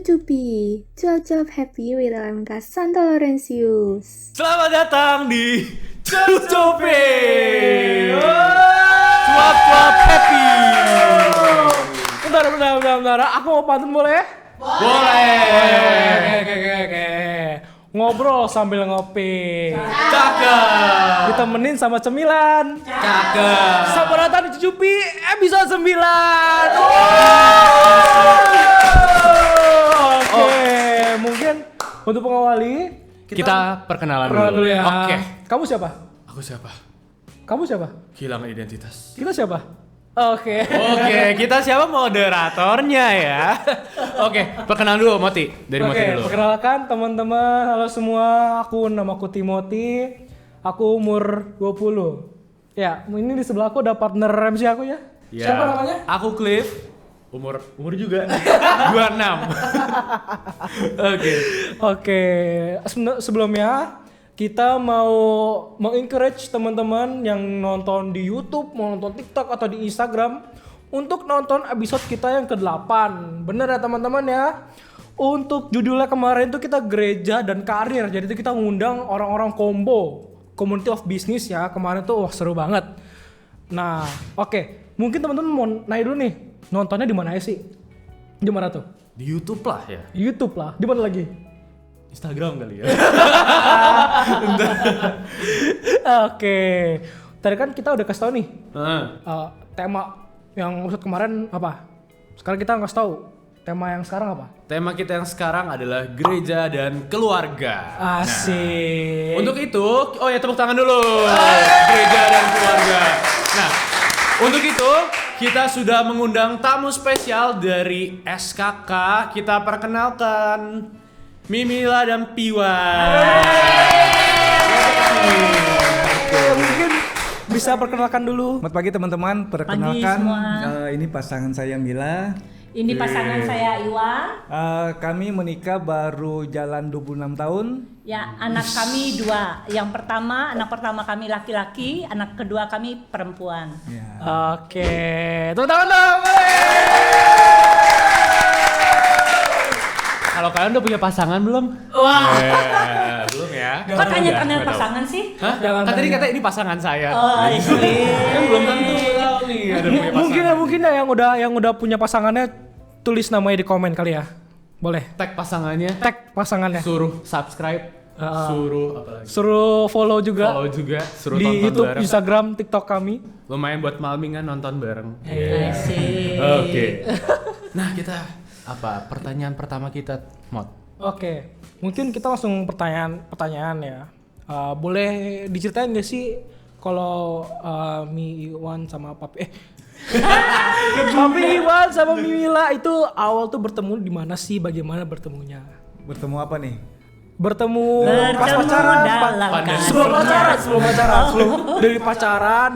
Cucupi, cuap-cuap happy with Alamka Santo Laurentius. Selamat datang di Cucupi Cuap-cuap happy. Bentar. Aku mau pantun boleh? Boleh. Oke. Ngobrol sambil ngopi. Cakep. Ditemenin sama cemilan. Cakep. Selamat datang di Cucupi episode 9. Oke, mungkin untuk pengawali Kita perkenalan perkenalan dulu ya. Oke. Kamu siapa? Aku siapa? Kamu siapa? Kehilangan identitas. Kita siapa? Oke. Oke, kita siapa moderatornya ya? Oke, perkenalan dulu Moti. Dari Moti dulu. Perkenalkan teman-teman, halo semua. Namaku Timothy. Aku umur 20. Ya, ini di sebelah aku ada partner MC aku ya. Ya. Siapa namanya? Aku Cliff. Umur juga 26. Oke. Sebelumnya kita mau mengencourage teman-teman yang nonton di YouTube, mau nonton TikTok atau di Instagram untuk nonton episode kita yang ke-8. Bener ya teman-teman ya? Untuk judulnya kemarin tuh kita gereja dan karir. Jadi itu kita ngundang orang-orang combo, community of business ya. Kemarin tuh wah seru banget. Nah, oke. Mungkin teman-teman mau nanya dulu nih, nontonnya di mana sih? Di mana tuh? Di YouTube lah ya. YouTube lah. Di mana lagi? Instagram kali ya. Oke. Tadi kan kita udah kasih tahu nih tema yang episode kemarin apa. Sekarang kita ngasih tahu tema yang sekarang apa. Tema kita yang sekarang adalah gereja dan keluarga. Asik. Untuk itu, tepuk tangan dulu. Gereja dan keluarga. Nah, untuk itu kita sudah mengundang tamu spesial dari SKK. Kita perkenalkan Mimila dan Piwan. Oke, mungkin bisa perkenalkan dulu. Selamat pagi teman-teman, perkenalkan ini pasangan saya Mila. Ini pasangan saya Iwan. Kami menikah baru jalan 26 tahun. Ya, anak kami 2. Yang pertama, anak pertama kami laki-laki, anak kedua kami perempuan. Ya. Oke, tepuk tangan dong. Kalau kalian udah punya pasangan belum? Wah, Belum ya. kok tanya pasangan sih? Hah? Jangan Kan tadi tanya. katanya ini pasangan saya. Oh, Kan belum tentu tahu nih ada punya pasangan. Mungkin ya yang udah punya pasangannya tulis namanya di komen kali ya. Boleh. Tag pasangannya, Tag pasangannya. suruh subscribe, suruh apa lagi? Suruh follow juga Follow juga, suruh di tonton YouTube, bareng. Instagram, TikTok kami. Lumayan buat malmingan nonton bareng. Asik. Oke. Nah, kita pertanyaan pertama kita, Mot. Oke, mungkin kita langsung pertanyaan ya. Boleh diceritain gak sih kalau Mi Iwan sama Papi Papi Iwan sama Mimila itu awal tuh bertemu di mana sih? Bagaimana bertemunya? Bertemu apa nih? Bertemu pas Bertemu pacaran, dalam sebelum pacaran, kasih.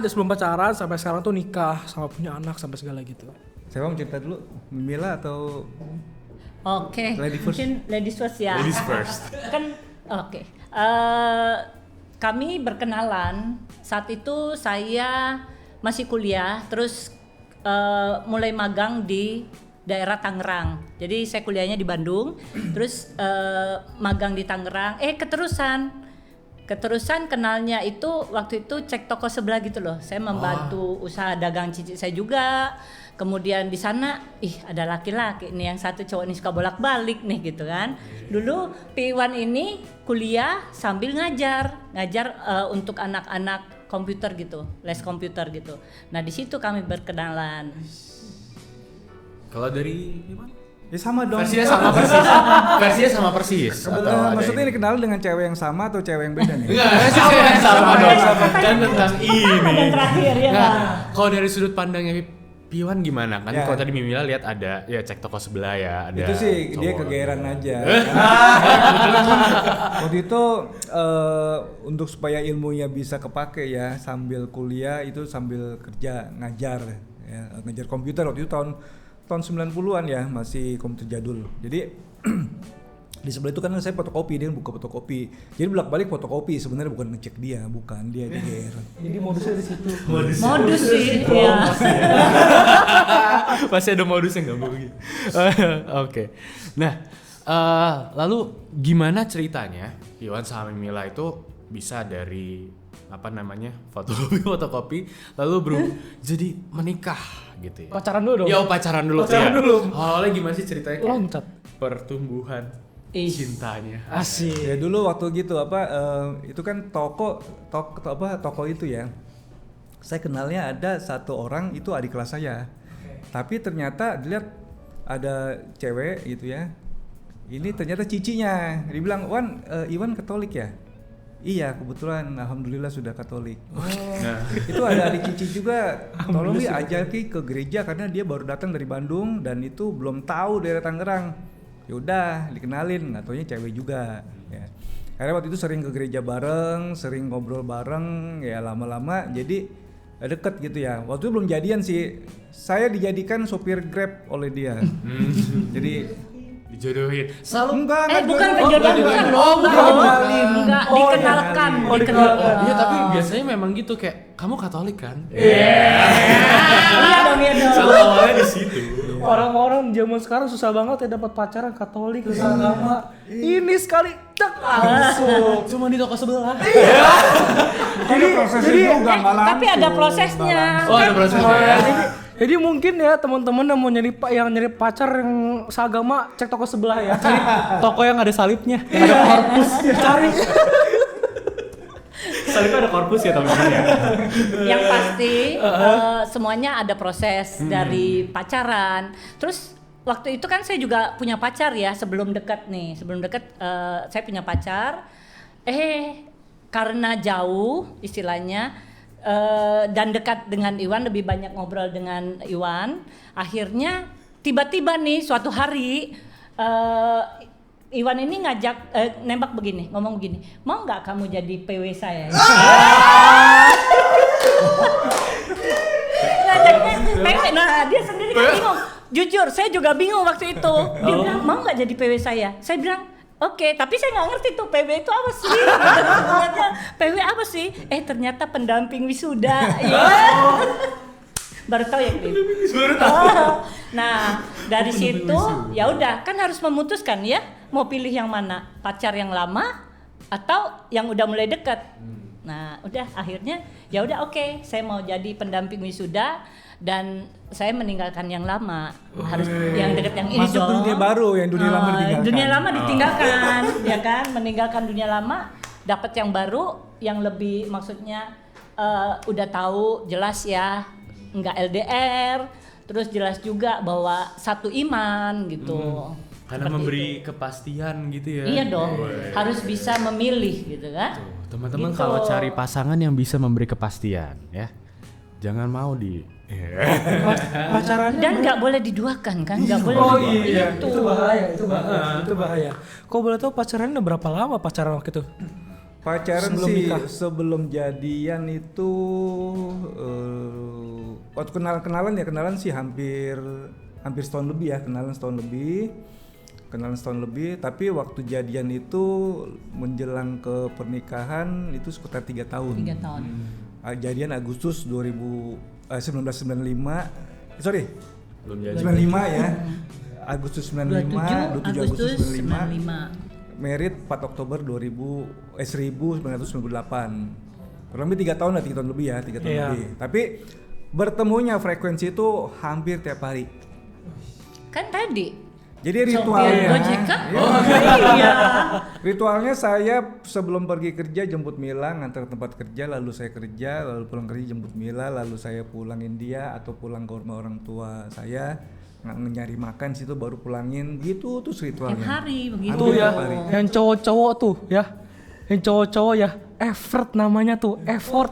sebelum pacaran sampai sekarang tuh nikah sama punya anak sampai segala gitu. Saya mau cerita dulu, Mila atau Oke, Lady first. mungkin ladies first ya. Ladies first. Kan, oke. Kami berkenalan saat itu saya masih kuliah, terus mulai magang di daerah Tangerang. Jadi saya kuliahnya di Bandung, terus magang di Tangerang. Keterusan kenalnya itu waktu itu cek toko sebelah gitu loh. Saya membantu usaha dagang cicit saya juga. Kemudian di sana, ada laki-laki nih, yang satu cowok ini suka bolak-balik nih gitu kan. Dulu Piwan ini kuliah sambil ngajar untuk anak-anak komputer gitu, les komputer gitu. Nah di situ kami berkenalan. Kalau dari gimana? ya sama dong. Versinya sama persis. Versinya sama persis. Maksudnya ini kenal dengan cewek yang sama atau cewek yang beda nih? Enggak, sama dong. Dan tentang Pertama dan terakhir ya Nah, Pak. kalau dari sudut pandangnya Piwan gimana? Kan Ya. kalau tadi Mimila lihat ada ya cek toko sebelah ya, ada. Itu sih dia cowok. kegeeran aja. Waktu itu untuk supaya ilmunya bisa kepake ya sambil kuliah itu sambil kerja ngajar ya, ngajar komputer waktu itu tahun 90-an ya, masih komputer jadul. Jadi Di sebelah itu kan saya fotokopi, dia buka fotokopi. Jadi bolak-balik fotokopi, sebenarnya bukan ngecek dia, bukan dia GR. Jadi modusnya di situ. Modus sih, ya. Pasti ada modusnya nggak begitu. Oke. Nah, lalu gimana ceritanya Iwan sama Mila itu bisa dari fotokopi lalu jadi menikah gitu ya? Pacaran dulu dong. Ya pacaran dulu. Pacaran ya. dulu. Awalnya gimana sih ceritanya? Kayak Loncat. pertumbuhan cintanya. Asik. Ya dulu waktu gitu itu kan toko itu ya. Saya kenalnya ada satu orang itu adik kelas saya. Tapi ternyata dilihat ada cewek gitu ya. Ini ternyata cicinya. Dibilang, Iwan Katolik ya? Iya, kebetulan alhamdulillah sudah Katolik. Nah, Itu ada adik cici juga. Tolong ajaki ke gereja karena dia baru datang dari Bandung dan itu belum tahu daerah Tangerang. Ya udah dikenalin, nggak taunya cewek juga. Ya. Karena waktu itu sering ke gereja bareng, sering ngobrol bareng, ya lama-lama jadi deket gitu ya. Waktu itu belum jadian sih. Saya dijadikan sopir Grab oleh dia. Jadi dijodohin. enggak Bukan jodoh. penjodohan, bukan loh. Enggak, dikenalkan. Dikenalkan. Iya, tapi biasanya memang gitu kayak kamu Katolik kan? Iya dong. Selalu awalnya di situ. Orang-orang zaman sekarang susah banget ya dapat pacaran Katolik agama. Ini sekali cek langsung. Cuma di toko sebelah. Jadi Tapi ada prosesnya. Oh, ada prosesnya ya. Jadi mungkin ya teman-teman yang mau nyari pacar yang seagama, cek toko sebelah ya. Cari toko yang ada salibnya, yang ada korpus. Cari. Salibnya ada korpus ya teman-teman ya. Yang pasti semuanya ada proses dari pacaran. Terus waktu itu kan saya juga punya pacar ya sebelum dekat nih. Sebelum dekat saya punya pacar. Karena jauh istilahnya dan dekat dengan Iwan, lebih banyak ngobrol dengan Iwan. Akhirnya tiba-tiba nih suatu hari Iwan ini ngajak nembak begini, ngomong begini, mau nggak kamu jadi PW saya? Ngajaknya PW, nah dia sendiri kan bingung. Jujur, saya juga bingung waktu itu. Dia bilang mau nggak jadi PW saya? Saya bilang oke, tapi saya nggak ngerti tuh PW itu apa sih? PW apa sih? Ternyata pendamping wisuda. Baru tahu ya, Bim? Baru tahu. Nah, dari situ ya udah kan harus memutuskan ya mau pilih yang mana, pacar yang lama atau yang udah mulai dekat. Nah, udah akhirnya ya udah oke, saya mau jadi pendamping wisuda dan saya meninggalkan yang lama. Harus yang dekat yang ini Masuk dong. dunia baru, yang dunia lama ditinggalkan. Dunia lama ditinggalkan, ya kan? Meninggalkan dunia lama, dapat yang baru, yang lebih maksudnya udah tahu jelas ya, nggak LDR, terus jelas juga bahwa satu iman gitu. Karena Seperti memberi itu. kepastian gitu ya. Iya dong, harus bisa memilih gitu kan. Teman-teman Gitu. kalau cari pasangan yang bisa memberi kepastian ya, jangan mau di Pacarannya Dan nggak boleh diduakan kan, nggak boleh. Oh iya, Itu. itu bahaya, itu bahaya. Kok boleh tahu pacarannya udah berapa lama pacaran waktu itu? Pacaran Sebelum sih nikah. sebelum jadian itu waktu kenalan sih hampir setahun lebih ya, kenalan setahun lebih, tapi waktu jadian itu menjelang ke pernikahan itu sekitar 3 tahun. 3 tahun. Jadian Agustus 1995, sorry belum jadi. 95 ya, Agustus 95, 27 Agustus Agustus 95. 95. Merit 4 Oktober 1998. Kurang lebih 3 tahun lah, 3 tahun lebih ya, 3 tahun Iya. lebih. Tapi bertemunya frekuensi itu hampir tiap hari. Kan tadi Jadi sopir ritualnya, Gojek kan? Iya. ritualnya saya sebelum pergi kerja jemput Mila, ngantar tempat kerja, lalu saya kerja, lalu pulang kerja jemput Mila, lalu saya pulangin dia atau pulang ke rumah orang tua saya, nyari makan situ baru pulangin, gitu terus ritualnya. Tiap hari begitu. Tuh ya, Hari. yang cowok-cowok tuh ya, yang cowok-cowok ya, effort namanya tuh, effort.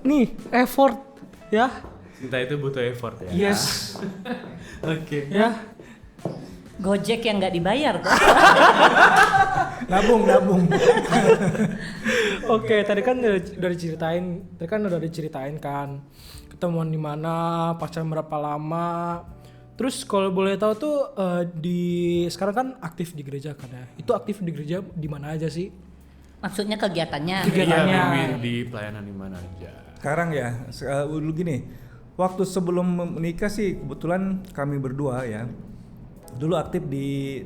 Nih, effort ya. Cinta itu butuh effort ya. Yes. Oke. Ya. Gojek yang nggak dibayar kok. Nabung. Oke, tadi kan udah diceritain kan ketemuan di mana, pacaran berapa lama. Terus kalau boleh tahu tuh di sekarang kan aktif di gereja kan ya. Itu aktif di gereja di mana aja sih? Maksudnya kegiatannya. Kegiatannya. Iya, di pelayanan di mana aja. Sekarang ya, dulu gini, waktu sebelum menikah sih kebetulan kami berdua ya, dulu aktif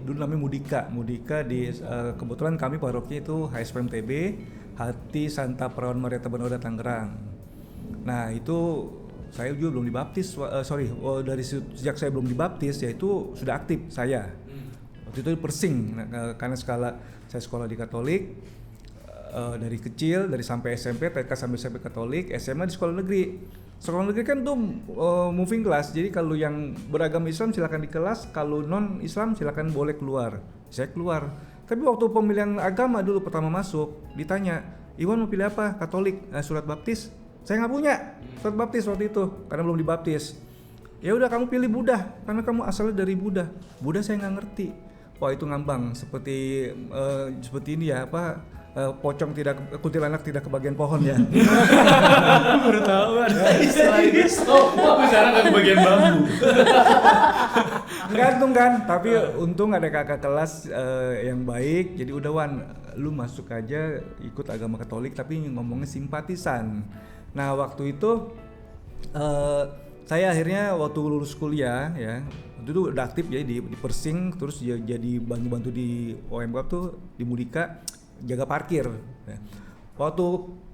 dulu namanya Mudika di kebetulan kami parokinya itu HSPMTB, Hati Santa Perawan Maria Tabanoda Tangerang. Nah itu saya juga belum dibaptis, dari sejak saya belum dibaptis ya itu sudah aktif saya. Waktu itu Persing, karena saya sekolah di Katolik. Dari kecil, dari sampai SMP, TK sampai SMP Katolik, SMA di sekolah negeri. Sekolah negeri kan tuh moving class, jadi kalau yang beragama Islam silakan di kelas, kalau non Islam silakan boleh keluar. Saya keluar. Tapi waktu pemilihan agama dulu pertama masuk, ditanya, Iwan mau pilih apa? Katolik, surat baptis? Saya nggak punya surat baptis waktu itu, karena belum dibaptis. Ya udah kamu pilih Buddha, karena kamu asalnya dari Buddha. Buddha saya nggak ngerti. Wah itu ngambang, seperti ini ya pocong kuntilanak tidak kebagian pohon ya. Baru tahu ada istilah ini. Oh, bicara ke bagian bambu. Gantung kan, tapi untung ada kakak kelas yang baik. Jadi udah Wan, lu masuk aja ikut agama Katolik tapi ngomongnya simpatisan. Nah waktu itu saya akhirnya waktu lulus kuliah ya, waktu itu udah aktif ya di Persing, terus jadi bantu-bantu di OMK tuh di Mudika. Jaga parkir. Waktu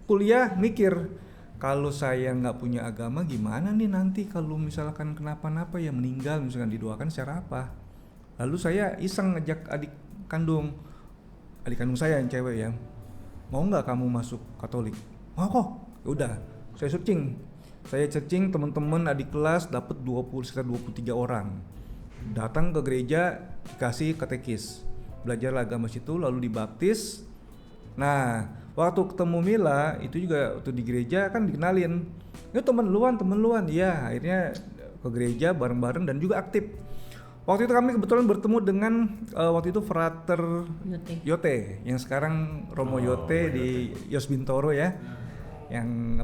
kuliah mikir kalau saya nggak punya agama gimana nih nanti kalau misalkan kenapa-napa ya meninggal misalkan didoakan secara apa. Lalu saya iseng ngajak adik kandung saya yang cewek ya, mau nggak kamu masuk Katolik? Mau kok. Udah saya searching teman-teman adik kelas dapat sekitar 23 orang datang ke gereja dikasih katekis, belajar agama situ lalu dibaptis. Nah, waktu ketemu Mila itu juga waktu di gereja kan dikenalin. Ini temen luan. Iya, akhirnya ke gereja bareng-bareng dan juga aktif. Waktu itu kami kebetulan bertemu dengan waktu itu Frater Yote yang sekarang Romo Yote di Yos Bintoro ya. Yang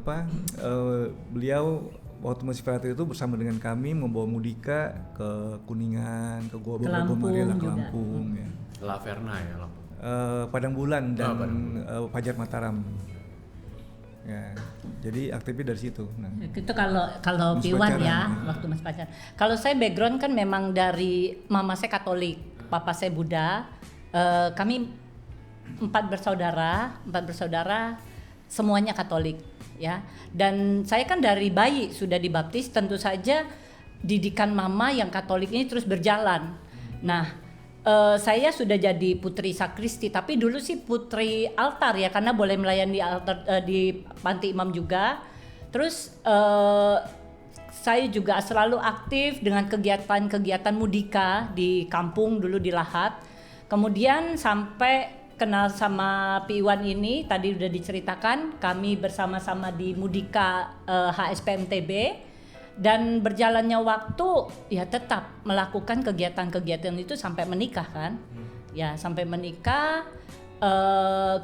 beliau waktu masih Frater itu bersama dengan kami membawa Mudika ke Kuningan, ke Gua Maria ke Lampung ya. La Verna ya, Lampung. Padang Bulan dan Pajar Mataram. Ya, jadi aktifnya dari situ. Nah, itu kalau Piwan ya, waktu Mas pacaran. Kalau saya background kan memang dari mama saya Katolik, papa saya Buddha. Kami empat bersaudara, semuanya Katolik ya. Dan saya kan dari bayi sudah dibaptis, tentu saja didikan mama yang Katolik ini terus berjalan. Nah, saya sudah jadi putri sakristi, tapi dulu sih putri altar ya, karena boleh melayani di altar di panti imam juga. Terus saya juga selalu aktif dengan kegiatan Mudika di kampung dulu di Lahat. Kemudian sampai kenal sama Piwan ini tadi udah diceritakan, kami bersama-sama di Mudika HSPMTB. Dan berjalannya waktu ya tetap melakukan kegiatan-kegiatan itu sampai menikah kan. Ya sampai menikah,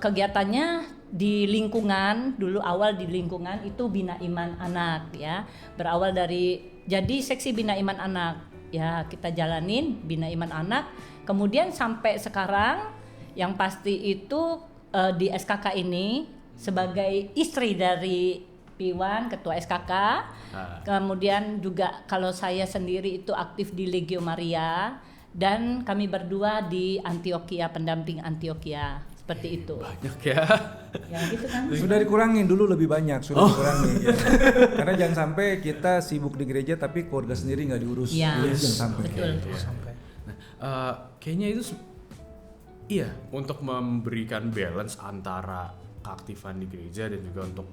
kegiatannya di lingkungan, dulu awal di lingkungan itu Bina Iman Anak ya. Berawal dari jadi seksi Bina Iman Anak ya, kita jalanin Bina Iman Anak. Kemudian sampai sekarang yang pasti itu di SKK ini sebagai istri dari Piwan, ketua SKK. Kemudian juga kalau saya sendiri itu aktif di Legio Maria dan kami berdua di Antioquia, pendamping Antioquia. Seperti itu. Banyak ya. Ya gitu kan. Sudah dikurangin dulu lebih banyak, dikurangin ya. Karena jangan sampai kita sibuk di gereja tapi keluarga sendiri nggak diurus. Ya, Jangan sampai. betul. Nah, kayaknya itu iya untuk memberikan balance antara keaktifan di gereja dan juga untuk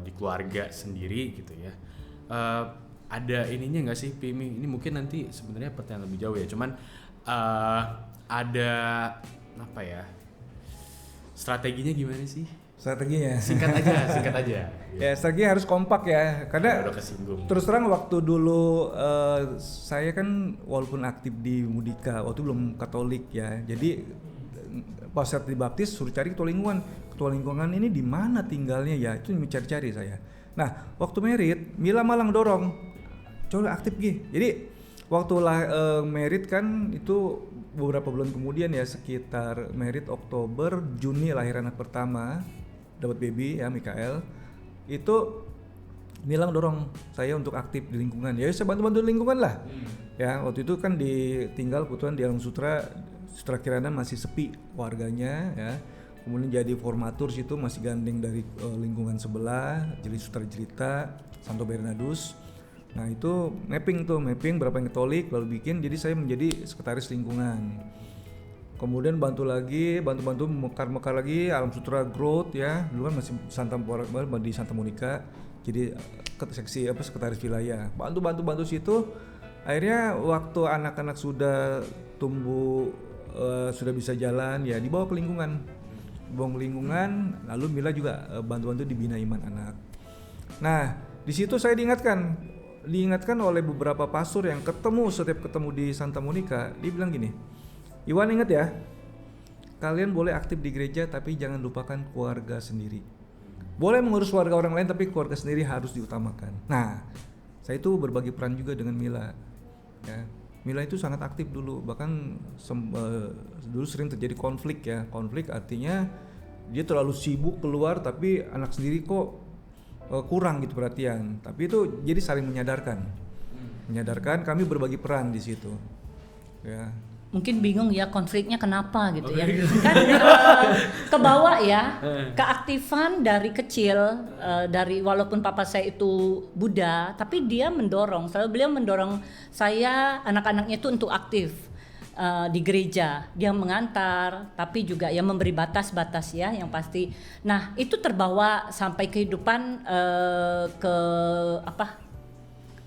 di keluarga sendiri gitu ya. Ada ininya nggak sih Pimi? Ini mungkin nanti sebenarnya pertanyaan lebih jauh ya. Cuman ada apa ya? Strateginya gimana sih? Strateginya. Singkat aja. Ya strategi harus kompak ya, karena udah kesinggung. terus terang waktu dulu saya kan walaupun aktif di Mudika, waktu belum Katolik ya, jadi pas saat dibaptis suruh cari ketua lingkungan ini di mana tinggalnya ya, itu mencari-cari saya. Nah waktu merit Mila malang dorong, coba aktif Gi. Jadi waktu merit kan itu beberapa bulan kemudian ya, sekitar merit Oktober, Juni lahir anak pertama, dapat baby ya Mikael. Itu Nilang dorong saya untuk aktif di lingkungan. Ya saya bantu-bantu lingkungan lah. Ya waktu itu kan ditinggal kebetulan di Alam Sutra Kirana masih sepi warganya ya. Kemudian jadi formatur situ masih gandeng dari lingkungan sebelah, jadi sutradara cerita Santo Bernardus. Nah itu mapping berapa yang Katolik lalu bikin, jadi saya menjadi sekretaris lingkungan. Kemudian bantu mekar lagi Alam Sutra Growth ya, dulu kan masih di Santa Monica, jadi seksi sekretaris wilayah. Bantu situ. Akhirnya waktu anak-anak sudah tumbuh sudah bisa jalan ya dibawa ke lingkungan. Lalu Mila juga bantu-bantu di Bina Iman Anak. Nah, di situ saya diingatkan oleh beberapa pastor yang setiap ketemu di Santa Monica, dia bilang gini, Iwan ingat ya, kalian boleh aktif di gereja tapi jangan lupakan keluarga sendiri. Boleh mengurus keluarga orang lain tapi keluarga sendiri harus diutamakan. Nah, saya itu berbagi peran juga dengan Mila. Ya. Mila itu sangat aktif dulu, bahkan dulu sering terjadi konflik ya. Konflik artinya dia terlalu sibuk keluar tapi anak sendiri kok kurang gitu perhatian. Tapi itu jadi saling menyadarkan. Kami berbagi peran di situ. Ya. Mungkin bingung ya konfliknya kenapa gitu ya. Kan kebawa ya keaktifan dari kecil, dari walaupun papa saya itu Buddha, tapi dia beliau mendorong saya anak-anaknya itu untuk aktif di gereja. Dia mengantar tapi juga ya memberi batas-batas ya yang pasti. Nah, itu terbawa sampai kehidupan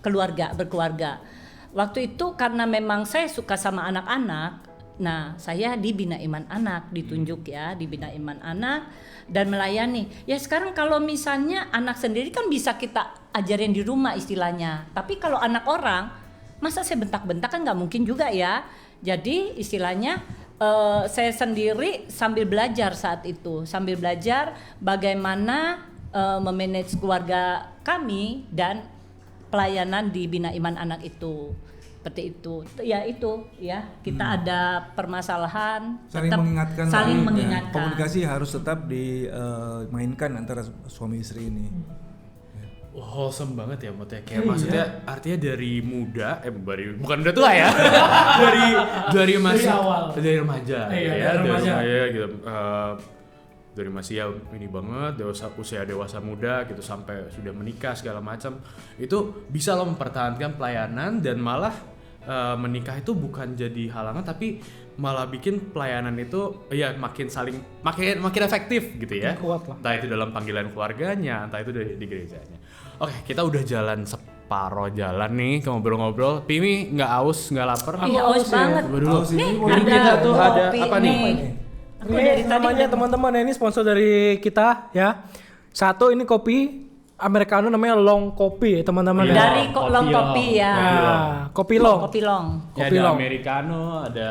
berkeluarga. Waktu itu karena memang saya suka sama anak-anak, nah saya di Bina Iman Anak ditunjuk ya, di Bina Iman Anak dan melayani. Ya sekarang kalau misalnya anak sendiri kan bisa kita ajarin di rumah istilahnya, tapi kalau anak orang masa saya bentak-bentak kan nggak mungkin juga ya. Jadi istilahnya saya sendiri sambil belajar saat itu, sambil belajar bagaimana memanage keluarga kami dan pelayanan di Bina Iman Anak itu. Seperti itu. Ya itu ya, kita ada permasalahan, Saling mengingatkan. Komunikasi harus tetap dimainkan antara suami istri ini. Wholesome banget ya Mot ya. Kayak maksudnya artinya dari muda bukan udah tua ya. dari remaja gitu. Dari masih ya ini banget usia dewasa muda gitu sampai sudah menikah segala macam, itu bisa lo mempertahankan pelayanan dan malah menikah itu bukan jadi halangan tapi malah bikin pelayanan itu ya makin efektif gitu ya. Kuat lah. Entah itu dalam panggilan keluarganya, entah itu di gerejanya. Oke, kita udah jalan separuh jalan nih ngobrol-ngobrol. Pimi nggak aus, nggak lapar? Iya, aus banget. Nih, ada kita tuh ada kopi apa nih? Aku Ini dari tadi namanya teman-teman ini sponsor dari kita ya. Satu ini kopi Americano namanya Long Kopi ya teman-teman. Iya. Ya. dari Long Kopi ya. Nah, kopi Long. Kopi Long. Ya, Kopi ada long. Americano, ada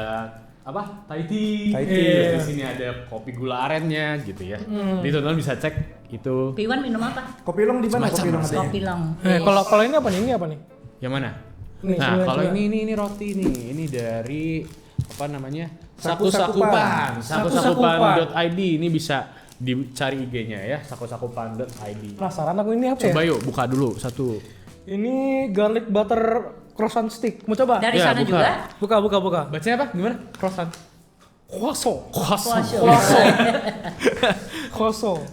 apa? Thai tea. Iya. Di sini ada kopi gula arennya gitu ya. Jadi teman-teman bisa cek itu. Piwan minum apa? Kopi Long di mana? Semacam Kopi Long adanya? Kopi Long. Kalau ini apa nih? Ini apa nih? Yang mana? Nih, Nah, coba, kalau coba. ini roti nih. Ini dari apa namanya? Saku-sakupan. Sakusakupan.id. Ini bisa dicari IG-nya ya, sakusakupan.id. Penasaran aku ini apa Coba ya? yuk buka dulu satu. Ini garlic butter croissant stick. Mau coba? Dari Ya, sana buka. juga. Buka. Bacanya apa? Gimana? Croissant. Croissant.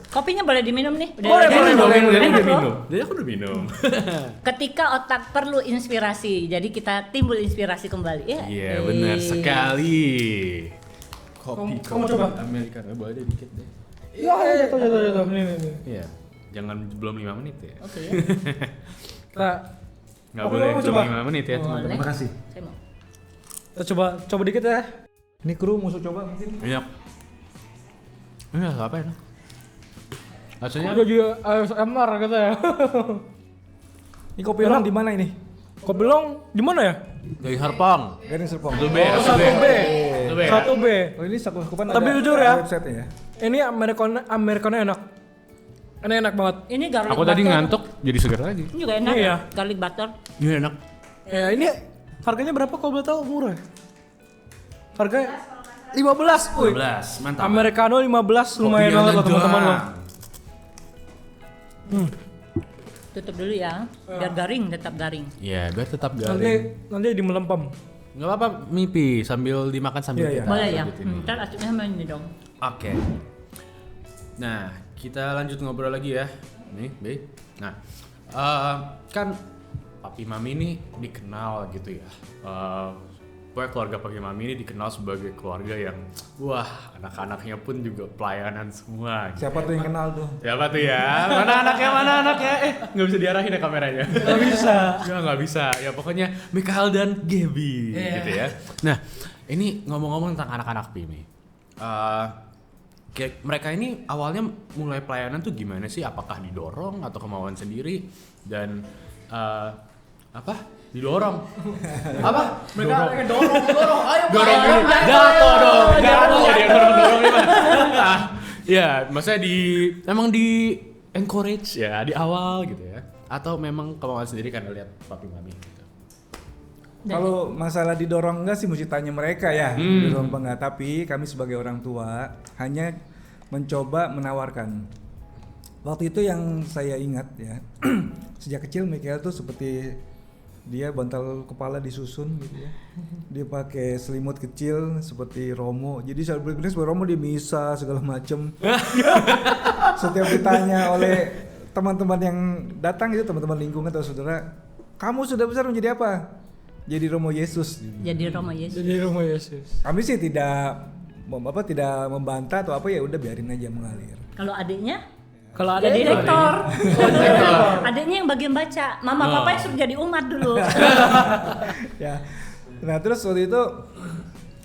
Kopinya boleh diminum nih. Boleh dong. Jadi aku udah minum. Ketika otak perlu inspirasi, jadi kita timbul inspirasi kembali ya. Iya, benar sekali. Kopi Kamu coba. Americano boleh deh dikit deh. Iya, jatuh. Nih. Iya. Jangan belum 5 menit ya. Oke. Nah, Nggak Oke, boleh kamu belum coba. 5 menit ya, teman-teman. Boleh. Makasih. Saya mau. kita coba dikit ya. Ini kru musuh coba mungkin. Iya. Ini apa ya? Rasanya Udah juga ASMR gitu ya. Ini Kopi Long di mana ini? Kopi Long di mana ya? dari Serpong. Gading Serpong. Satu B. Satu B. Oh ini Sakusakupan Tapi ada jujur ya. website ya. Ini Americano enak. Ini enak banget. Ini garlic Aku tadi butter. ngantuk jadi segar lagi. Ini juga enak Iya. ya, garlic butter. Ini enak. Ya ini harganya berapa kalau boleh tahu? Murah. Harganya 15. Wih. 12, mantap. Americano 15 lumayan Kopinya banget loh teman-teman loh. doang. Tutup dulu ya, biar garing, tetap garing. Iya, biar tetap Nanti garing. di melempem. Nggak apa-apa, Mipi sambil dimakan sambil Iya, iya. kita Boleh ya? lanjutin ini. Ntar asupnya sama ini dong. Oke. Nah, kita lanjut ngobrol lagi ya. Nih, Be. Nah, kan Papi Mami ini dikenal gitu ya. Pokoknya keluarga Papi Mami ini dikenal sebagai keluarga yang wah, anak-anaknya pun juga pelayanan semua. Gitu. Siapa tuh yang kenal tuh? Siapa tuh ya? Mana anaknya? Nggak bisa diarahin ya kameranya. Gak bisa. Ya nggak bisa. Ya pokoknya Michael dan Gaby gitu ya. Nah, ini ngomong-ngomong tentang anak-anak Pimi. Kayak mereka ini awalnya mulai pelayanan tuh gimana sih? Apakah didorong atau kemauan sendiri? Dan apa? Didorong. Apa? Mereka dorong. Ayo dorong ini. Jatuh dong. Jatuh dia dorong gimana? Ya, maksudnya emang di encourage ya di awal gitu ya. Atau memang kemauan sendiri karena lihat Papi Mami gitu. Kalau masalah didorong enggak sih mesti tanya mereka ya, didorong apa enggak. Tapi kami sebagai orang tua hanya mencoba menawarkan. Waktu itu yang saya ingat ya, sejak kecil Michael tuh seperti dia bantal kepala disusun gitu ya. Dia pakai selimut kecil seperti Romo. Jadi sebenarnya seperti Romo di misa segala macem. Setiap ditanya oleh teman-teman yang datang itu, teman-teman lingkungan atau saudara, kamu sudah besar menjadi apa? Jadi Romo Yesus. Jadi Roma Yesus. Jadi rumah Yesus. Kami sih tidak tidak membantah atau apa, ya udah biarin aja mengalir. Kalau adiknya? Kalau ada Jadi rektor. Adiknya yang bagian baca. Mama papa yang suruh jadi umat dulu. Ya. Nah, terus waktu itu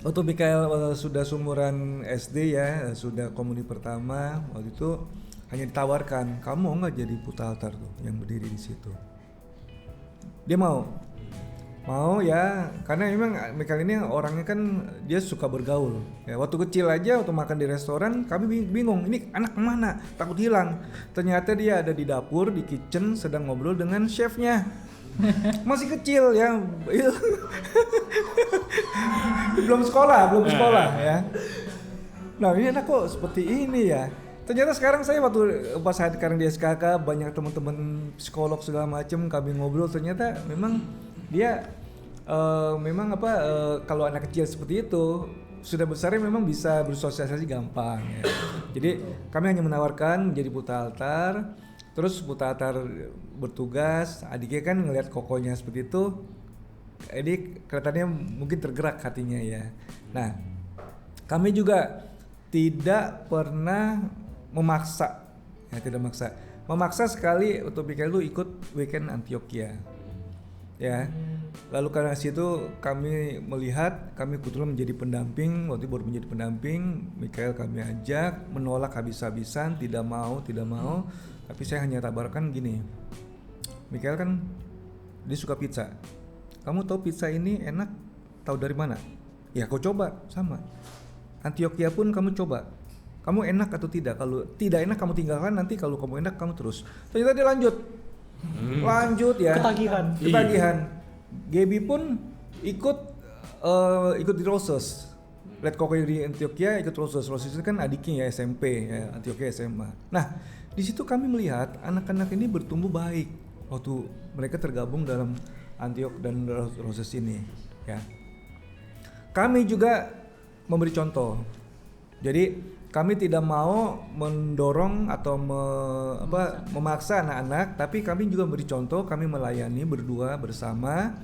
waktu Michael sudah sumuran SD ya, sudah komuni pertama, waktu itu hanya ditawarkan, kamu nggak jadi putra altar tuh yang berdiri di situ. Dia mau ya, karena memang Michael ini orangnya kan dia suka bergaul. Ya, waktu kecil aja waktu makan di restoran kami bingung, ini anak kemana? Takut hilang. Ternyata dia ada di dapur, di kitchen sedang ngobrol dengan chefnya. Masih kecil ya. belum sekolah ya. Nah, ini anak kok seperti ini ya. Ternyata sekarang saya waktu pas sekarang di SKK banyak teman-teman psikolog segala macam kami ngobrol, ternyata memang dia kalau anak kecil seperti itu sudah besarnya memang bisa bersosialisasi gampang ya. Jadi kami hanya menawarkan menjadi putra altar, terus putra altar bertugas, adiknya kan ngelihat kokonya seperti itu, jadi kelihatannya mungkin tergerak hatinya ya. Nah, kami juga tidak pernah memaksa, memaksa sekali untuk Michael itu ikut weekend Antioquia ya. Lalu karena situ kami melihat, kami kebetulan menjadi pendamping, waktu itu baru menjadi pendamping, Michael kami ajak, menolak habis-habisan, tidak mau, tapi saya hanya tabarkan gini, Michael kan dia suka pizza, kamu tahu pizza ini enak, tahu dari mana? Ya kau coba, sama Antioquia pun kamu coba, kamu enak atau tidak, kalau tidak enak kamu tinggalkan, nanti kalau kamu enak kamu terus. Ternyata dia lanjut ya, ketagihan. Gaby pun ikut di Roses, lihat koko di Antioquia, ikut Roses itu kan adiknya ya SMP ya, Antioquia SMA. Nah, di situ kami melihat anak-anak ini bertumbuh baik waktu mereka tergabung dalam Antioch dan Roses ini ya. Kami juga memberi contoh. Jadi kami tidak mau mendorong atau memaksa anak-anak, tapi kami juga memberi contoh, kami melayani berdua bersama,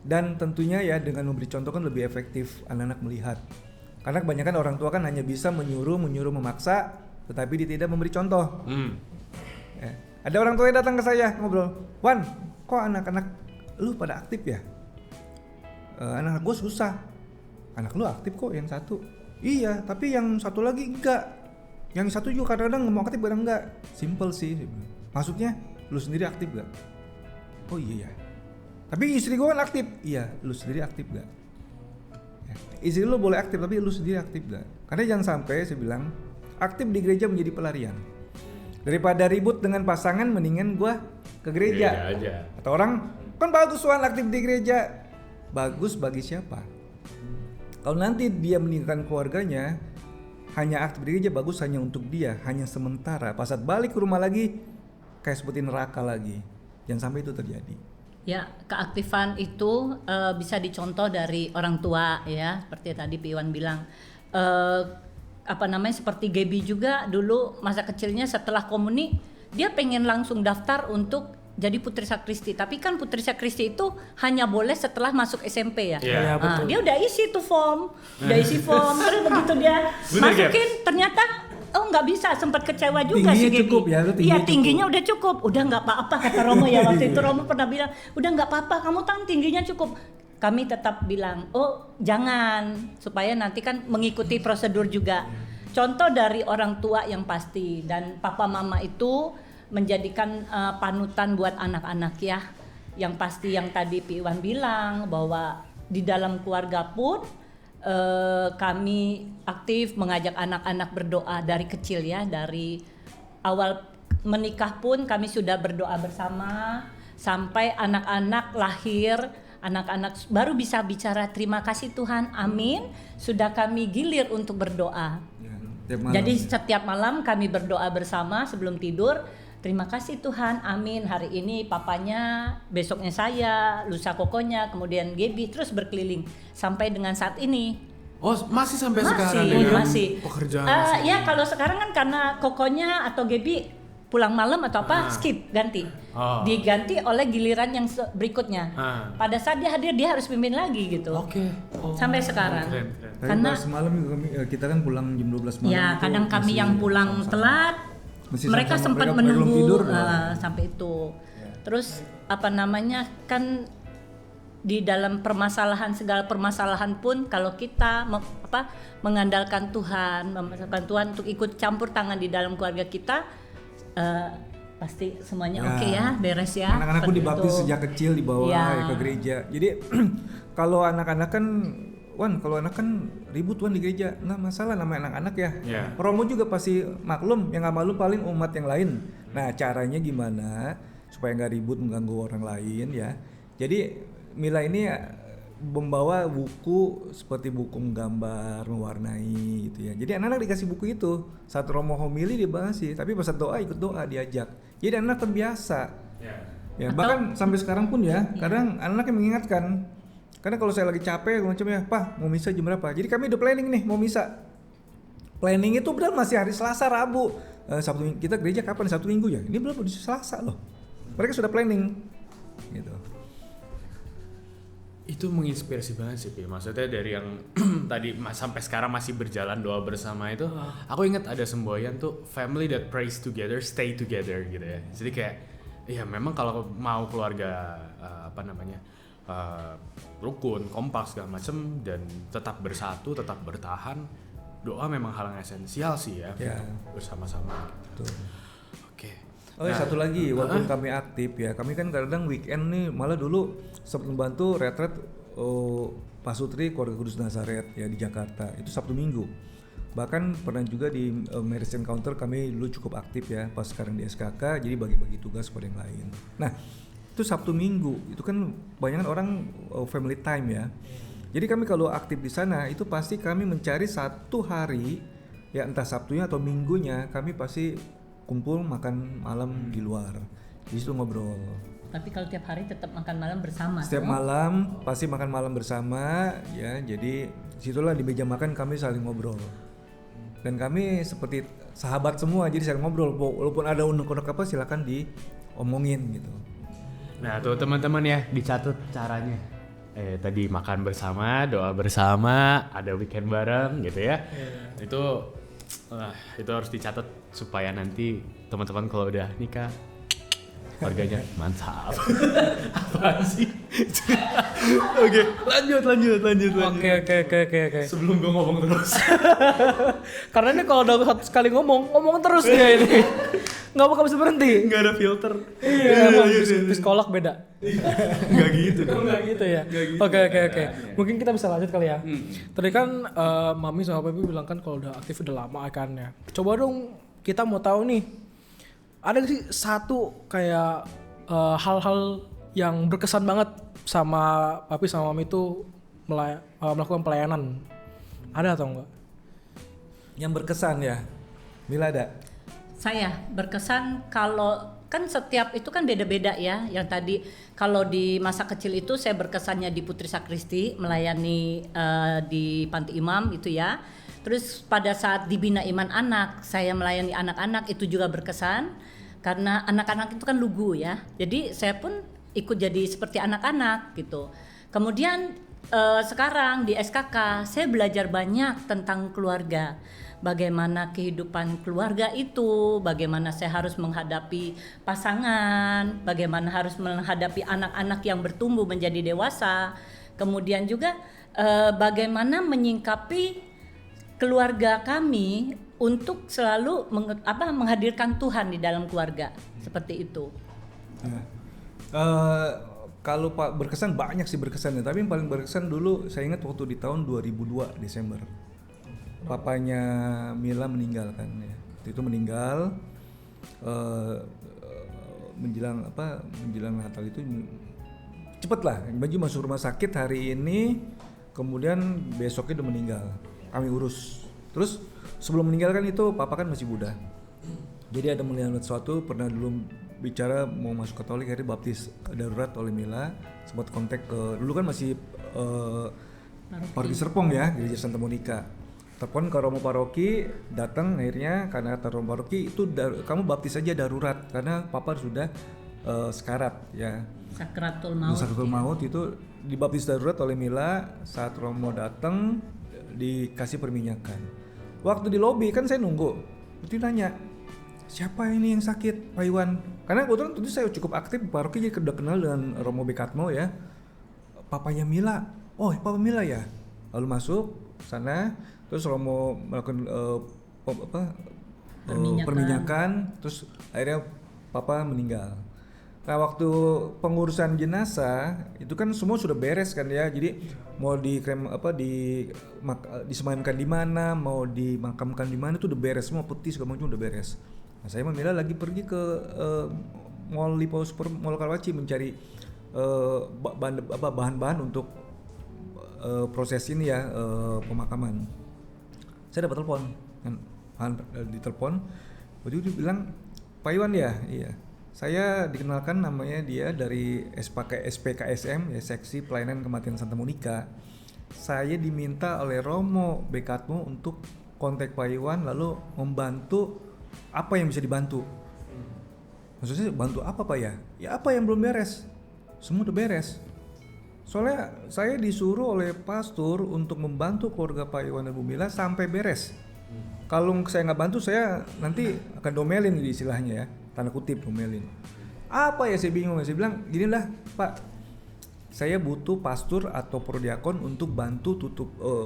dan tentunya ya dengan memberi contoh kan lebih efektif anak-anak melihat. Karena kebanyakan orang tua kan hanya bisa menyuruh memaksa, tetapi dia tidak memberi contoh. Ya. Ada orang tua yang datang ke saya ngobrol, Wan, kok anak-anak lu pada aktif ya? Anak gue susah. Anak lu aktif kok yang satu. Iya, tapi yang satu lagi enggak. Yang satu juga kadang-kadang ngomong aktif, kadang enggak. Simple sih. Maksudnya, lu sendiri aktif gak? Oh iya ya. Tapi istri gue kan aktif. Iya, lu sendiri aktif gak? Ya. Istri lu boleh aktif, tapi lu sendiri aktif gak? Karena jangan sampai saya bilang aktif di gereja menjadi pelarian. Daripada ribut dengan pasangan, mendingan gue ke gereja. Gereja aja. Atau orang, kan bagus Wan aktif di gereja. Bagus bagi siapa? Kalau nanti dia meninggalkan keluarganya, hanya aktif di gereja bagus hanya untuk dia, hanya sementara. Pas saat balik ke rumah lagi, kayak seperti neraka lagi. Jangan sampai itu terjadi. Ya, keaktifan itu bisa dicontoh dari orang tua ya, seperti tadi Pak Iwan bilang. Seperti Gaby juga dulu masa kecilnya setelah komuni, dia pengen langsung daftar untuk jadi putri sakristi. Tapi kan putri sakristi itu hanya boleh setelah masuk SMP ya. Iya, betul. Dia udah isi tuh form, terus begitu dia Bener, masukin ternyata nggak bisa, sempat kecewa juga Tingginya sih Gaby. cukup ya, lu tingginya Iya, tingginya udah cukup, udah nggak apa-apa kata Romo ya waktu itu. Romo pernah bilang udah nggak apa-apa, kamu tingginya cukup. Kami tetap bilang jangan, supaya nanti kan mengikuti prosedur juga. Contoh dari orang tua yang pasti, dan papa mama itu menjadikan panutan buat anak-anak ya. Yang pasti yang tadi Pak Iwan bilang bahwa di dalam keluarga pun kami aktif mengajak anak-anak berdoa dari kecil ya, dari awal menikah pun kami sudah berdoa bersama sampai anak-anak lahir, anak-anak baru bisa bicara terima kasih Tuhan, amin, sudah kami gilir untuk berdoa. Tiap malam. Jadi setiap malam kami berdoa bersama sebelum tidur. Terima kasih Tuhan, amin. Hari ini papanya, besoknya saya, lusa kokonya, kemudian Gaby, terus berkeliling sampai dengan saat ini. Oh, masih sampai sekarang Masih. pekerjaan. Ya kalau sekarang kan karena kokonya atau Gaby pulang malam atau apa skip ganti, diganti oleh giliran yang berikutnya. Pada saat dia hadir dia harus pimpin lagi gitu. Oke. Sampai sekarang. Keren. Tapi Karena pas semalam kita kan pulang jam 12 malam. ya itu kadang kami masih yang pulang sama-sama. telat, Masih mereka sama-sama, sempat mereka belum menunggu tidur, sampai itu. Terus kan di dalam segala permasalahan pun kalau kita mengandalkan Tuhan untuk ikut campur tangan di dalam keluarga kita, pasti semuanya oke ya, beres ya. Anak-anak pun seperti dibaptis itu. sejak kecil dibawa Ya. ke gereja. Jadi kalau anak-anak kan kalau anak kan ribut di gereja, nggak masalah namanya anak-anak ya. Yeah. Romo juga pasti maklum, yang nggak maklum paling umat yang lain. Nah caranya gimana supaya nggak ribut mengganggu orang lain ya. Jadi Mila ini membawa buku seperti buku menggambar, mewarnai gitu ya. Jadi anak-anak dikasih buku itu. Saat Romo homili dibahas sih, tapi pas doa ikut doa diajak. Jadi anak terbiasa. Ya, bahkan sampai sekarang pun ya, kadang anak yang mengingatkan. Karena kalau saya lagi capek macam ya, "Pak, mau misa jam berapa?" Jadi kami udah planning nih mau misa. Planning itu benar masih hari Selasa, Rabu. Sabtu kita gereja kapan? Sabtu Minggu ya. Ini belum di Selasa loh. Mereka sudah planning. Gitu. Itu menginspirasi banget sih, Pi. Maksudnya dari yang tadi sampai sekarang masih berjalan doa bersama itu, aku ingat ada semboyan tuh, family that prays together, stay together gitu ya. Jadi kayak, ya memang kalau mau keluarga rukun, kompak segala macem dan tetap bersatu, tetap bertahan, doa memang hal yang esensial sih ya, bersama-sama. Gitu. Oke. Satu lagi, walaupun kami aktif ya, kami kan kadang weekend nih, malah dulu sempat membantu retret Pak Sutri Keluarga Kudus Nazaret ya di Jakarta, itu Sabtu Minggu. Bahkan pernah juga di Marriage Encounter kami dulu cukup aktif ya, pas sekarang di SKK, jadi bagi-bagi tugas pada yang lain. Nah, itu Sabtu Minggu, itu kan banyak orang family time ya. Jadi kami kalau aktif di sana, itu pasti kami mencari satu hari, ya entah Sabtunya atau Minggunya, kami pasti kumpul makan malam di luar, di situ ngobrol. Tapi kalau tiap hari tetap makan malam bersama. Setiap malam pasti makan malam bersama, ya. Jadi situlah di meja makan kami saling ngobrol. Dan kami seperti sahabat semua, jadi saling ngobrol. Walaupun ada unek-unek apa silakan diomongin gitu. Nah tuh teman-teman ya, dicatat caranya. Tadi makan bersama, doa bersama, ada weekend bareng gitu ya. Itu harus dicatat supaya nanti teman-teman kalau udah nikah keluarganya mantap. Apaan sih? Oke, lanjut. Oke. Sebelum gue ngomong terus. Karena ini kalau udah satu sekali ngomong terus dia ini. Nggak bisa berhenti. Nggak ada filter. Iya, emang psikolog beda. Nggak gitu dong. Nggak gitu ya. Oke. Mungkin kita bisa lanjut kali ya. Tadi kan Mami sama Papi bilang kan kalau udah aktif udah lama kan ya. Coba dong kita mau tahu nih ada nggak sih satu kayak hal-hal yang berkesan banget sama papi sama mami itu melakukan pelayanan? Ada atau enggak? Yang berkesan ya, Mila ada? Saya berkesan kalau kan setiap itu kan beda-beda ya. Yang tadi kalau di masa kecil itu saya berkesannya di Putri Sakristi melayani di Panti Imam itu ya. Terus pada saat di Bina Iman Anak saya melayani anak-anak itu juga berkesan karena anak-anak itu kan lugu ya. Jadi saya pun ikut jadi seperti anak-anak gitu. Kemudian sekarang di SKK saya belajar banyak tentang keluarga. Bagaimana kehidupan keluarga itu, bagaimana saya harus menghadapi pasangan, bagaimana harus menghadapi anak-anak yang bertumbuh menjadi dewasa. Kemudian juga bagaimana menyingkapi keluarga kami untuk selalu menghadirkan Tuhan di dalam keluarga. Seperti itu. Kalau Pak berkesan banyak sih berkesannya, tapi yang paling berkesan dulu saya ingat waktu di tahun 2002 Desember. Papanya Mila meninggal kan ya. Waktu itu meninggal menjelang Natal itu cepet lah. Baju masuk rumah sakit hari ini, kemudian besoknya udah meninggal. Kami urus. Terus sebelum meninggal kan itu papa kan masih muda. Jadi ada melihat sesuatu, pernah dulu bicara mau masuk Katolik, akhirnya baptis darurat oleh Mila. Sempat kontak ke, dulu kan masih Paroki Serpong ya, Gereja Santa Monica. Telepon ke Romo Paroki, datang akhirnya karena kata Romo Paroki itu kamu baptis aja darurat karena papa sudah sekarat ya. Sakratul Maut. Sakratul Maut itu dibaptis darurat oleh Mila. Saat Romo datang dikasih perminyakan. Waktu di lobi kan saya nunggu, itu nanya siapa ini yang sakit, Pak Iwan? Karena kebetulan tentu saya cukup aktif di paroki, jadi udah kenal dengan Romo Bekatmo ya. Papanya Mila, oh Papa Mila ya. Lalu masuk sana, terus Romo melakukan perminyakan, terus akhirnya Papa meninggal. Nah waktu pengurusan jenazah itu kan semua sudah beres kan ya, jadi mau disemayamkan di mana, mau dimakamkan di mana itu udah beres, semua peti segala macam udah beres. Nah, saya memilih lagi pergi ke Mall Lipo Super Mall Karawaci mencari bahan-bahan untuk proses ini ya, pemakaman. Saya dapat telepon, ditelepon, waktu itu dia bilang Pak Iwan ya, iya. Saya dikenalkan namanya dia dari SPKSM ya, Seksi Pelayanan Kematian Santa Monica. Saya diminta oleh Romo Bekatmo untuk kontak Pak Iwan lalu membantu apa yang bisa dibantu. Maksudnya bantu apa Pak ya? Ya apa yang belum beres? Semua udah beres. Soalnya saya disuruh oleh pastor untuk membantu keluarga Pak Iwan dan Bu Mila sampai beres. Kalau saya nggak bantu saya nanti akan domelin istilahnya ya, tanda kutip domelin. Apa ya saya bingung, saya bilang gini lah Pak, saya butuh pastor atau prodiakon untuk bantu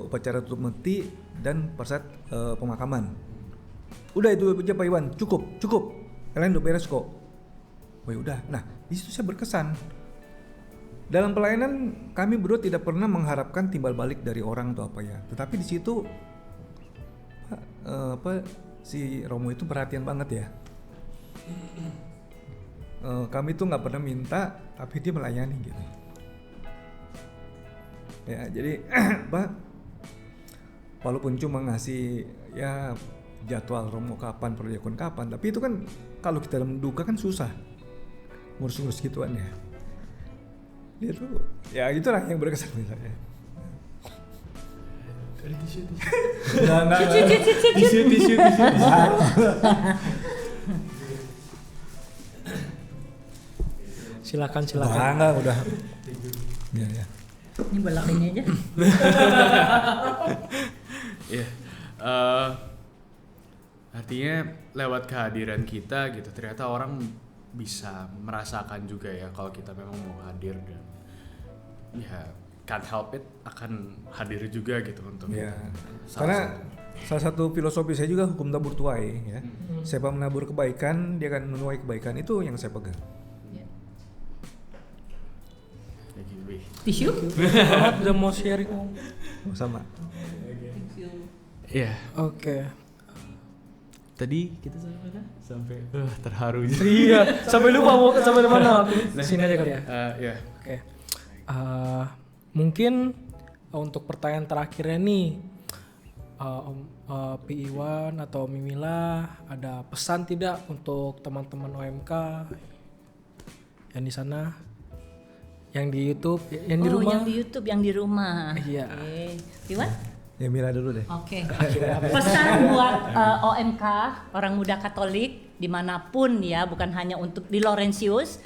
upacara tutup meti dan pada saat pemakaman. Udah itu aja Pak Iwan, cukup, kalian udah beres kok. Oh ya udah, nah di situ saya berkesan. Dalam pelayanan kami berdua tidak pernah mengharapkan timbal balik dari orang atau apa ya, tetapi di situ si Romo itu perhatian banget ya. Kami tuh nggak pernah minta, tapi dia melayani gitu. Ya jadi Pak, walaupun cuma ngasih ya jadwal Romo kapan, prodiakon kapan, tapi itu kan kalau kita dalam duka kan susah ngurus-ngurus gituan ya. Dia tuh ya gitulah yang berkesan misalnya. Tisu. Silakan. Enggak, udah. Ya. Ini bolak ini aja. Iya. Artinya lewat kehadiran kita gitu ternyata orang bisa merasakan juga ya kalau kita memang mau hadir dan ya can't help it akan hadir juga gitu untuk ya. Karena salah satu filosofi saya juga hukum tabur tuai ya. Siapa menabur kebaikan dia akan menuai kebaikan, itu yang saya pegang. Tisu? Udah mau sharing. Sama. Iya. Oke. Tadi kita sampai mana? Sampai terharu. Iya, sampai lupa mau sampai mana. Sini aja kali ya. Ya. Oke. Mungkin untuk pertanyaan terakhirnya nih, Pi Iwan atau Mimila ada pesan tidak untuk teman-teman OMK yang di sana, yang di YouTube, yang di rumah? Yang di YouTube, yang di rumah. Iya. Iwan? Ya Mila dulu deh. Oke. Pesan buat OMK, orang muda Katolik dimanapun ya, bukan hanya untuk di Laurentius.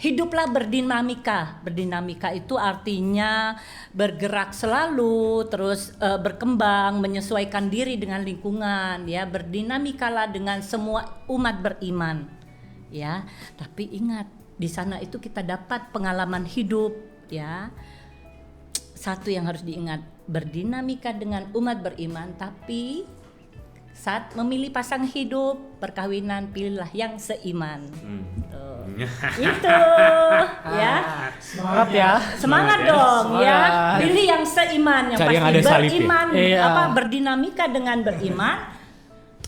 Hiduplah berdinamika. Berdinamika itu artinya bergerak selalu, terus berkembang, menyesuaikan diri dengan lingkungan, ya. Berdinamikalah dengan semua umat beriman, ya. Tapi ingat, di sana itu kita dapat pengalaman hidup, ya. Satu yang harus diingat, berdinamika dengan umat beriman, tapi saat memilih pasang hidup, perkawinan, pilihlah yang seiman. Itu ya. Semangat ya. Semangat dong ya. Pilih yang seiman, yang Cari pasti yang ada salib, beriman, ya. berdinamika dengan beriman,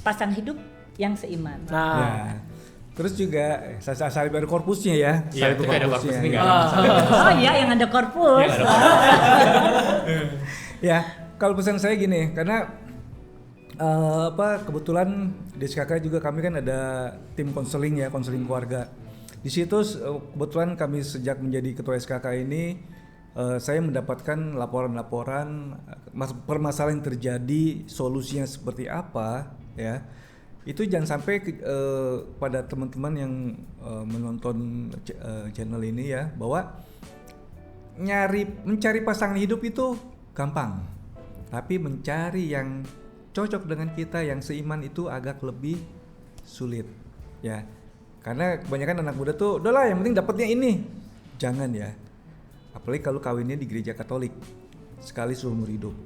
pasang hidup yang seiman. Nah, Ya. Terus juga salib ada korpusnya ya. Iya, Salib tapi ada korpus ini nggak Oh iya, yang ada korpus. Ya, kalau pesan saya gini, karena kebetulan di SKK juga kami kan ada tim konseling ya, konseling keluarga. Di situ kebetulan kami sejak menjadi ketua SKK ini saya mendapatkan laporan-laporan permasalahan yang terjadi, solusinya seperti apa ya. Itu jangan sampai pada teman-teman yang menonton channel ini ya, bahwa mencari pasangan hidup itu gampang, tapi mencari yang cocok dengan kita yang seiman itu agak lebih sulit ya. Karena kebanyakan anak muda tuh udahlah yang penting dapatnya ini. Jangan ya. Apalagi kalau kawinnya di gereja Katolik sekali seumur hidup.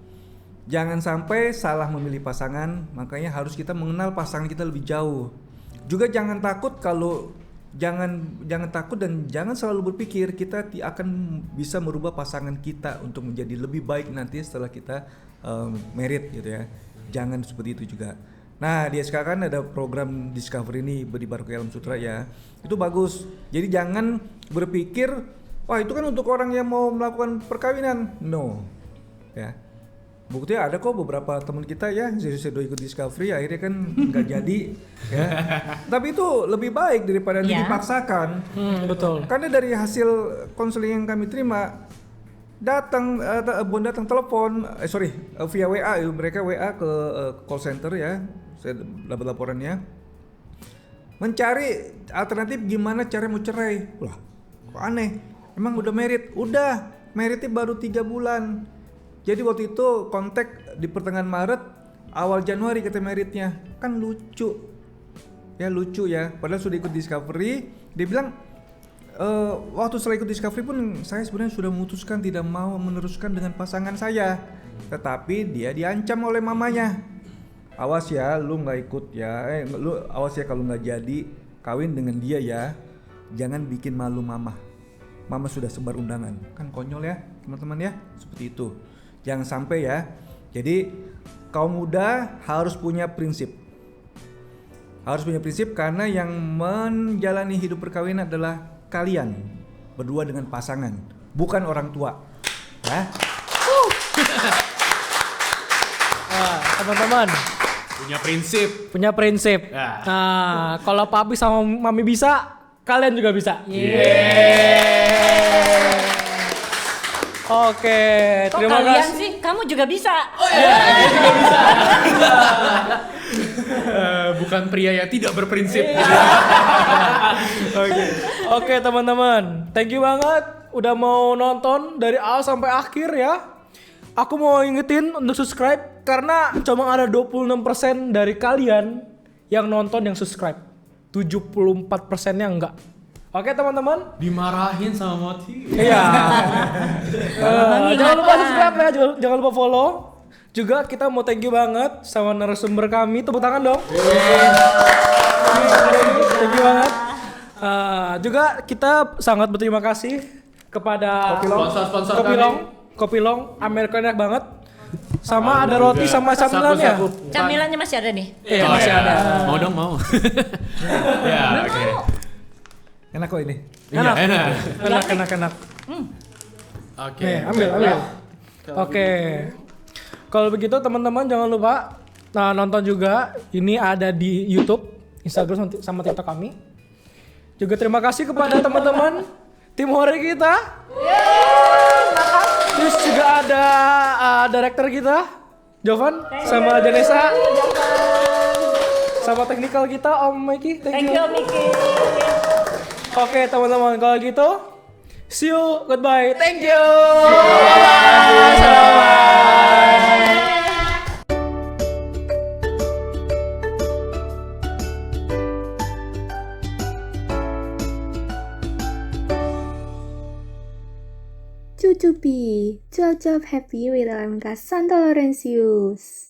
Jangan sampai salah memilih pasangan, makanya harus kita mengenal pasangan kita lebih jauh. Juga jangan takut jangan takut dan jangan selalu berpikir kita akan bisa merubah pasangan kita untuk menjadi lebih baik nanti setelah kita married gitu ya. Jangan seperti itu juga. Nah di SK kan ada program Discover ini di Paroki Alam Sutra ya, itu bagus. Jadi jangan berpikir wah itu kan untuk orang yang mau melakukan perkawinan. No ya, buktinya ada kok beberapa teman kita ya sudah ikut Discovery akhirnya kan nggak jadi ya. Tapi itu lebih baik daripada dipaksakan. betul. Karena dari hasil konseling yang kami terima datang telepon via WA, mereka WA ke call center ya, saya dapat laporannya mencari alternatif gimana cara mau cerai. Lah kok aneh, emang udah meritnya baru 3 bulan. Jadi waktu itu kontak di pertengahan Maret, awal Januari kata meritnya. Kan lucu ya, padahal sudah ikut Discovery. Dia bilang waktu setelah ikut Discovery pun saya sebenarnya sudah memutuskan tidak mau meneruskan dengan pasangan saya, tetapi dia diancam oleh mamanya. Awas ya, lu nggak ikut ya, awas ya kalau nggak jadi kawin dengan dia ya, jangan bikin malu mama. Mama sudah sebar undangan, kan konyol ya teman-teman ya, seperti itu. Jangan sampai ya. Jadi kaum muda harus punya prinsip. Harus punya prinsip karena yang menjalani hidup perkawinan adalah kalian berdua dengan pasangan, bukan orang tua. Ya. Teman-teman punya prinsip. Ya. Nah, kalau papi sama mami bisa, kalian juga bisa. Oke, Kok terima kalian kasih. sih? Kamu juga bisa. Bukan pria yang tidak berprinsip. Oke, teman-teman, thank you banget udah mau nonton dari awal sampai akhir ya. Aku mau ingetin untuk subscribe karena cuma ada 26% dari kalian yang nonton yang subscribe. 74%-nya enggak. Oke, teman-teman. Dimarahin sama Moti. Iya. Jangan lupa subscribe ya, jangan lupa follow. Juga kita mau thank you banget sama narasumber kami. Tepuk tangan dong. Thank you banget. Juga kita sangat berterima kasih kepada Sponsor-sponsor Kopilong. Kopilong, Amerika enak banget. Sama ada roti sama camilan ya? Saku-saku. Camilannya masih ada nih. Iya, Oh, masih ya. ada. Mau dong, mau. Ya, oke. Enak kok ini. Iya, enak. Enak. Oke. Nih, ambil. Oke. Kalau begitu teman-teman jangan lupa nonton juga. Ini ada di YouTube, Instagram sama TikTok kami. Juga terima kasih kepada teman-teman tim hore kita. Terus juga ada director kita, Jovan sama Janesa. Sama teknikal kita Om Mikey. Thank you Miki. Oke teman-teman kalau gitu see you, goodbye, thank you. Bye-bye. Selamat. Cucupi, cuap-cuap happy with Alamka Santo Laurentius.